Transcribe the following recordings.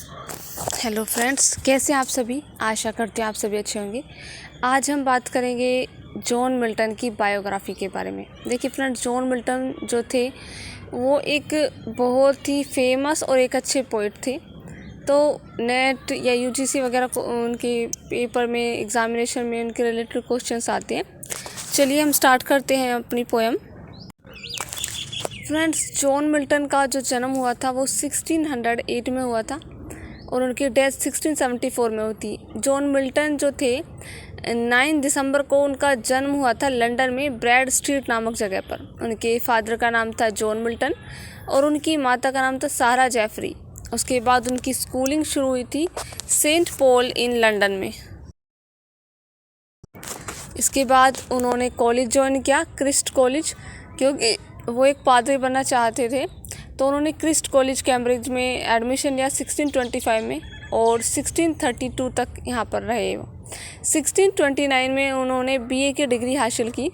Hello friends, कैसे हैं आप सभी। आशा करती हूँ आप सभी अच्छे होंगे। आज हम बात करेंगे जॉन मिल्टन की बायोग्राफी के बारे में। देखिए फ्रेंड्स, जॉन मिल्टन जो थे वो एक बहुत ही फेमस और एक अच्छे पोइट थे। तो नेट या यूजीसी वगैरह को उनके पेपर में एग्जामिनेशन में उनके रिलेटेड क्वेश्चंस आते हैं। चलिए हम स्टार्ट करते हैं अपनी पोएम। फ्रेंड्स, जॉन मिल्टन का जो जन्म हुआ था वो 1608 में हुआ था और उनकी डेथ 1674 में होती। जॉन मिल्टन जो थे 9 दिसंबर को उनका जन्म हुआ था लंदन में ब्रैड स्ट्रीट नामक जगह पर। उनके फादर का नाम था जॉन मिल्टन और उनकी माता का नाम था सारा जेफरी। उसके बाद उनकी स्कूलिंग शुरू हुई थी सेंट पॉल इन लंदन में। इसके बाद उन्होंने कॉलेज ज्वाइन किया, क्रिस्ट कॉलेज, क्योंकि वो एक पादरी बनना चाहते थे। तो उन्होंने क्रिस्ट कॉलेज कैम्ब्रिज में एडमिशन लिया 1625 में और 1632 तक यहाँ पर रहे वो। 1629 में उन्होंने बीए की डिग्री हासिल की।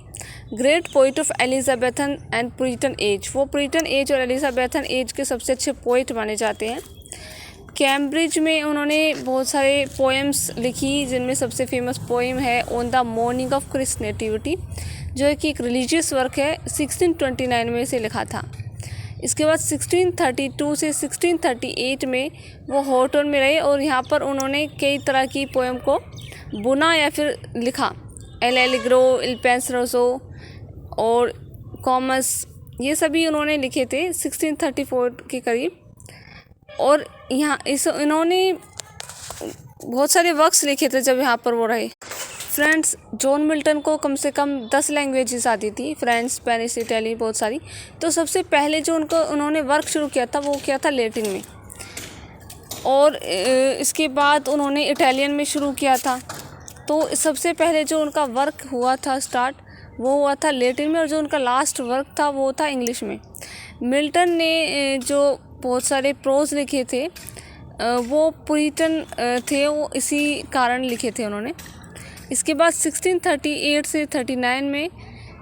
Great poet of Elizabethan and Puritan age, वो पुरिटन एज और एलिजाबेथन एज के सबसे अच्छे पोइट माने जाते हैं। कैम्ब्रिज में उन्होंने बहुत सारे पोएम्स लिखी, जिनमें सबसे फेमस पोएम है on the morning of Christ nativity, जो कि एक रिलीजियस वर्क है, 1629 में से लिखा था। इसके बाद 1632 से 1638 में वो हॉटन में रहे और यहाँ पर उन्होंने कई तरह की पोएम को बुना या फिर लिखा। एल एलिग्रो, इल पेंसरोसो और कॉमस, ये सभी उन्होंने लिखे थे 1634 के करीब। और इन्होंने बहुत सारे वर्क्स लिखे थे जब यहाँ पर वो रहे। फ्रेंड्स, जॉन मिल्टन को कम से कम 10 लैंग्वेजेस आती थी, फ्रेंच, स्पेनिश, इटालियन, बहुत सारी। तो सबसे पहले जो उन्होंने वर्क शुरू किया था वो किया था लैटिन में, और इसके बाद उन्होंने इटालियन में शुरू किया था। तो सबसे पहले जो उनका वर्क हुआ था स्टार्ट, वो हुआ था लैटिन में, और जो उनका लास्ट वर्क था वो था इंग्लिश में। मिल्टन ने जो बहुत सारे प्रोज लिखे थे वो पुरिटन थे, वो इसी कारण लिखे थे उन्होंने। इसके बाद 1638 से 39 में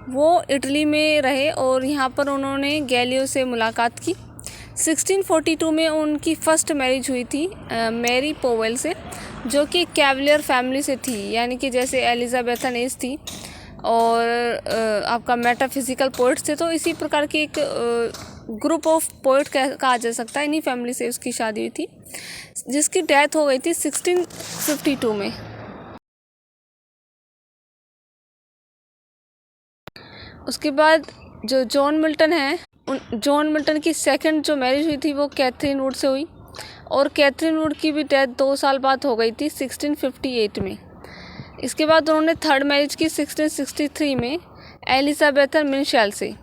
वो इटली में रहे और यहाँ पर उन्होंने गैलियो से मुलाकात की। 1642 में उनकी फ़र्स्ट मैरिज हुई थी मैरी पोवेल से, जो कि कैवलियर फैमिली से थी, यानी कि जैसे एलिजाबेथन एज थी और आपका मेटाफिजिकल पोइट्स थे। तो इसी प्रकार की एक ग्रुप ऑफ पोइट कहा जा सकता है, इन्हीं फैमिली से उसकी शादी हुई थी, जिसकी डेथ हो गई थी 1652 में। उसके बाद जो जॉन मिल्टन है, जॉन मिल्टन की सेकंड जो मैरिज हुई थी वो कैथरीन वुड से हुई, और कैथरीन वुड की भी डेथ 2 साल बाद हो गई थी 1658 में। इसके बाद उन्होंने थर्ड मैरिज की 1663 में एलिजाबेथन मिशेल से,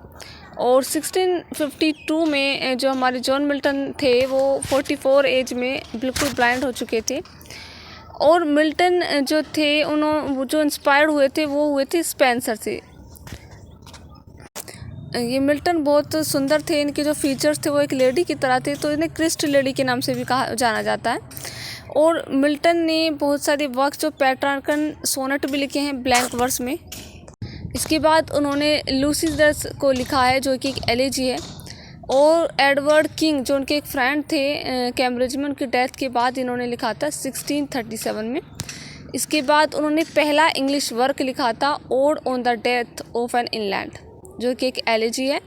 और 1652 में जो हमारे जॉन मिल्टन थे वो 44 एज में बिल्कुल ब्लाइंड हो चुके थे। और मिल्टन जो थे उन्होंने जो इंस्पायर्ड हुए थे वो हुए थे स्पेंसर से। ये मिल्टन बहुत सुंदर थे, इनके जो फीचर्स थे वो एक लेडी की तरह थे, तो इन्हें क्रिस्ट लेडी के नाम से भी जाना जाता है। और मिल्टन ने बहुत सारे वर्क जो पैट्रार्कन सोनेट भी लिखे हैं ब्लैंक वर्स में। इसके बाद उन्होंने लूसिडस को लिखा है, जो कि एक एलेजी है। और एडवर्ड किंग, जो उनके एक फ्रेंड थे कैम्ब्रिज में, उनकी डेथ के बाद इन्होंने लिखा था 1637 में। इसके बाद उन्होंने पहला इंग्लिश वर्क लिखा था ode on the death of an inland, जो कि एक एलेजी है।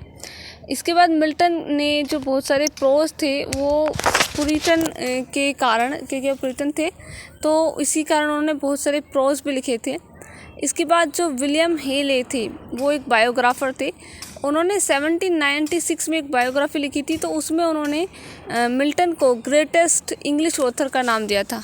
इसके बाद मिल्टन ने जो बहुत सारे प्रोज थे वो पुरिटन के कारण, क्योंकि वो पुरिटन थे तो इसी कारण उन्होंने बहुत सारे प्रोज भी लिखे थे। इसके बाद जो विलियम हेले थे वो एक बायोग्राफर थे, उन्होंने 1796 में एक बायोग्राफी लिखी थी, तो उसमें उन्होंने मिल्टन को ग्रेटेस्ट इंग्लिश ऑथर का नाम दिया था।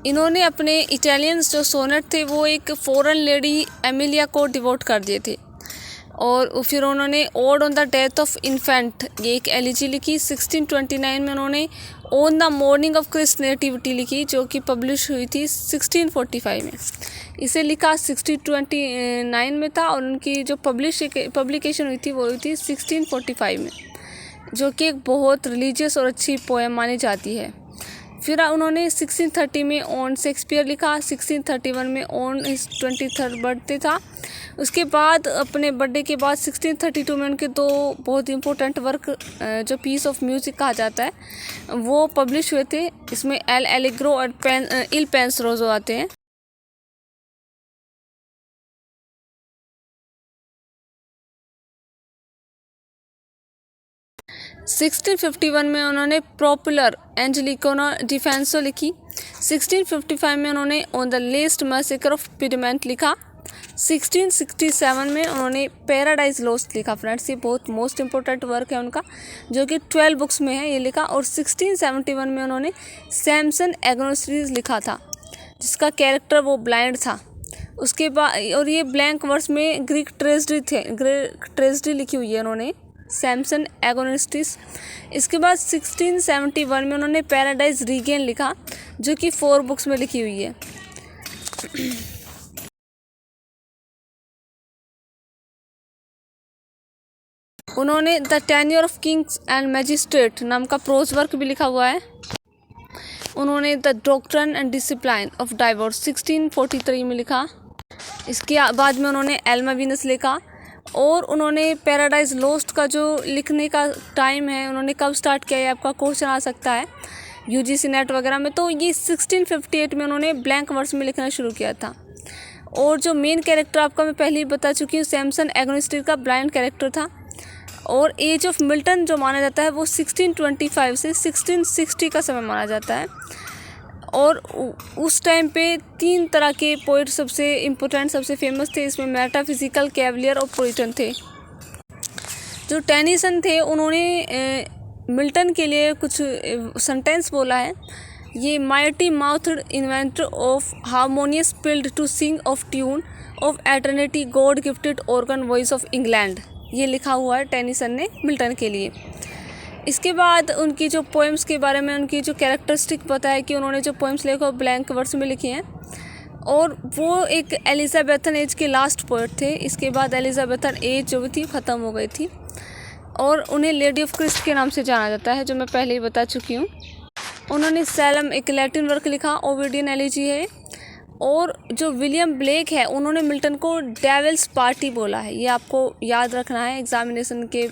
इन्होंने अपने इटालियन जो सोनेट थे वो एक फॉरेन लेडी एमिलिया को डिवोट कर दिए थे। और फिर उन्होंने ode on the death of infant, ये एक एलिजी लिखी। 1629 में उन्होंने on the morning of Christ nativity लिखी, जो कि पब्लिश हुई थी 1645 में। इसे लिखा 1629 में था और उनकी जो पब्लिकेशन हुई थी वो हुई थी 1645 में। जो कि एक बहुत रिलीजियस और अच्छी पोएम मानी जाती है। फिर उन्होंने 1630 में ऑन शेक्सपियर लिखा, 1631 में ऑन हिज 23rd बर्थडे था। उसके बाद अपने बर्थडे के बाद 1632 में उनके दो बहुत इंपॉर्टेंट वर्क जो पीस ऑफ म्यूज़िक कहा जाता है वो पब्लिश हुए थे। इसमें एल एलिग्रो और इल पेंसरोज़ो आते हैं। 1651 में उन्होंने पॉपुलर एंजेलिकोना डिफेंसो लिखी। 1655 में उन्होंने on the late massacre of Piedmont लिखा। 1667 में उन्होंने पैराडाइज लॉस्ट लिखा। फ्रेंड्स, ये बहुत मोस्ट इंपॉर्टेंट वर्क है उनका, जो कि 12 बुक्स में है, ये लिखा। और 1671 में उन्होंने सैमसन एग्नोस्टिस लिखा था, जिसका कैरेक्टर वो ब्लाइंड था। उसके बाद और ये ब्लैंक वर्स में ग्रीक ट्रेजेडी लिखी हुई है उन्होंने, सैमसन एगोनिस्टिस। इसके बाद 1671 में उन्होंने पैराडाइज रीगेन लिखा, जो कि 4 बुक्स में लिखी हुई है। उन्होंने the tenure of Kings and magistrate नाम का प्रोज वर्क भी लिखा हुआ है। उन्होंने the doctrine and discipline of divorce 1643 में लिखा। इसके बाद में उन्होंने एल्मा वीनस लिखा। और उन्होंने पैराडाइज लॉस्ट का जो लिखने का टाइम है, उन्होंने कब स्टार्ट किया है, आपका क्वेश्चन आ सकता है यूजीसी नेट वगैरह में। तो ये 1658 में उन्होंने ब्लैंक वर्स में लिखना शुरू किया था। और जो मेन कैरेक्टर आपका मैं पहले ही बता चुकी हूँ, सैमसन एग्नोस्टिस का ब्लाइंड कैरेक्टर था। और एज ऑफ मिल्टन जो माना जाता है वो 1625 से 1660 का समय माना जाता है। और उस टाइम पे 3 तरह के पोइट सबसे इम्पोर्टेंट, सबसे फेमस थे। इसमें मेटाफिजिकल, कैवलियर और पुरिटन थे। जो टेनिसन थे, उन्होंने मिल्टन के लिए कुछ सेंटेंस बोला है। ये mighty mouthed inventor of harmonious skilled to sing of tune of eternity God gifted organ voice of England, ये लिखा हुआ है टेनिसन ने मिल्टन के लिए। इसके बाद उनकी जो पोएम्स के बारे में उनकी जो कैरेक्टरिस्टिक पता है कि उन्होंने जो पोएम्स लिखे वो ब्लैंक वर्स में लिखे हैं। और वो एक एलिजाबेथन एज के लास्ट पोएट थे। इसके बाद एलिजाबेथन एज जो थी ख़त्म हो गई थी। और उन्हें लेडी ऑफ क्रिस्ट के नाम से जाना जाता है, जो मैं पहले ही बता चुकी हूँ। उन्होंने सैलम एक लैटिन वर्क लिखा, ओविडियन एलिजी है। और जो विलियम ब्लेक है, उन्होंने मिल्टन को डेविल्स पार्टी बोला है। ये आपको याद रखना है, एग्जामिनेशन के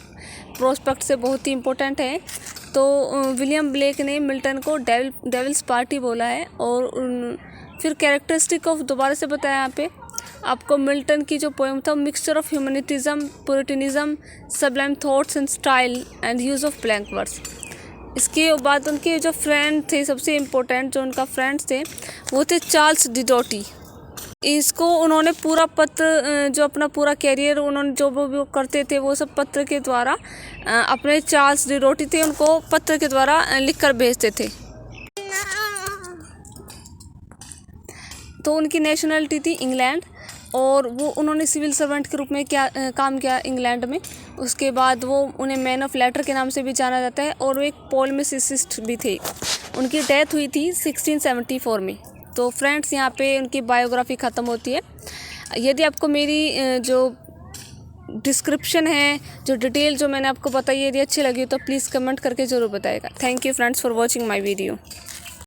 प्रोस्पेक्ट से बहुत ही इम्पोर्टेंट है। तो विलियम ब्लेक ने मिल्टन को डेविल्स पार्टी बोला है। और फिर कैरेक्टरिस्टिक ऑफ दोबारा से बताया यहाँ पे आपको। मिल्टन की जो पोएम था, mixture of humanism, puritanism, sublime thoughts and style and use of blank verse. इसके बाद उनके जो फ्रेंड थे, सबसे इम्पोर्टेंट जो उनका फ्रेंड्स थे वो थे चार्ल्स डिडोटी। इसको उन्होंने पूरा पत्र, जो अपना पूरा कैरियर उन्होंने जो वो करते थे वो सब पत्र के द्वारा, अपने चार्ल्स डिडोटी थे उनको पत्र के द्वारा लिखकर भेजते थे। तो उनकी नेशनलिटी थी इंग्लैंड। और वो उन्होंने सिविल सर्वेंट के रूप में काम किया इंग्लैंड में। उसके बाद वो उन्हें मैन ऑफ लेटर के नाम से भी जाना जाता है। और वो एक पोलेमिसिस्ट भी थे। उनकी डेथ हुई थी 1674 में। तो फ्रेंड्स, यहाँ पे उनकी बायोग्राफी ख़त्म होती है। यदि आपको मेरी जो डिस्क्रिप्शन है, जो डिटेल जो मैंने आपको बताई, यदि अच्छी लगी तो प्लीज़ कमेंट करके ज़रूर बताइएगा। Thank you friends for watching my video.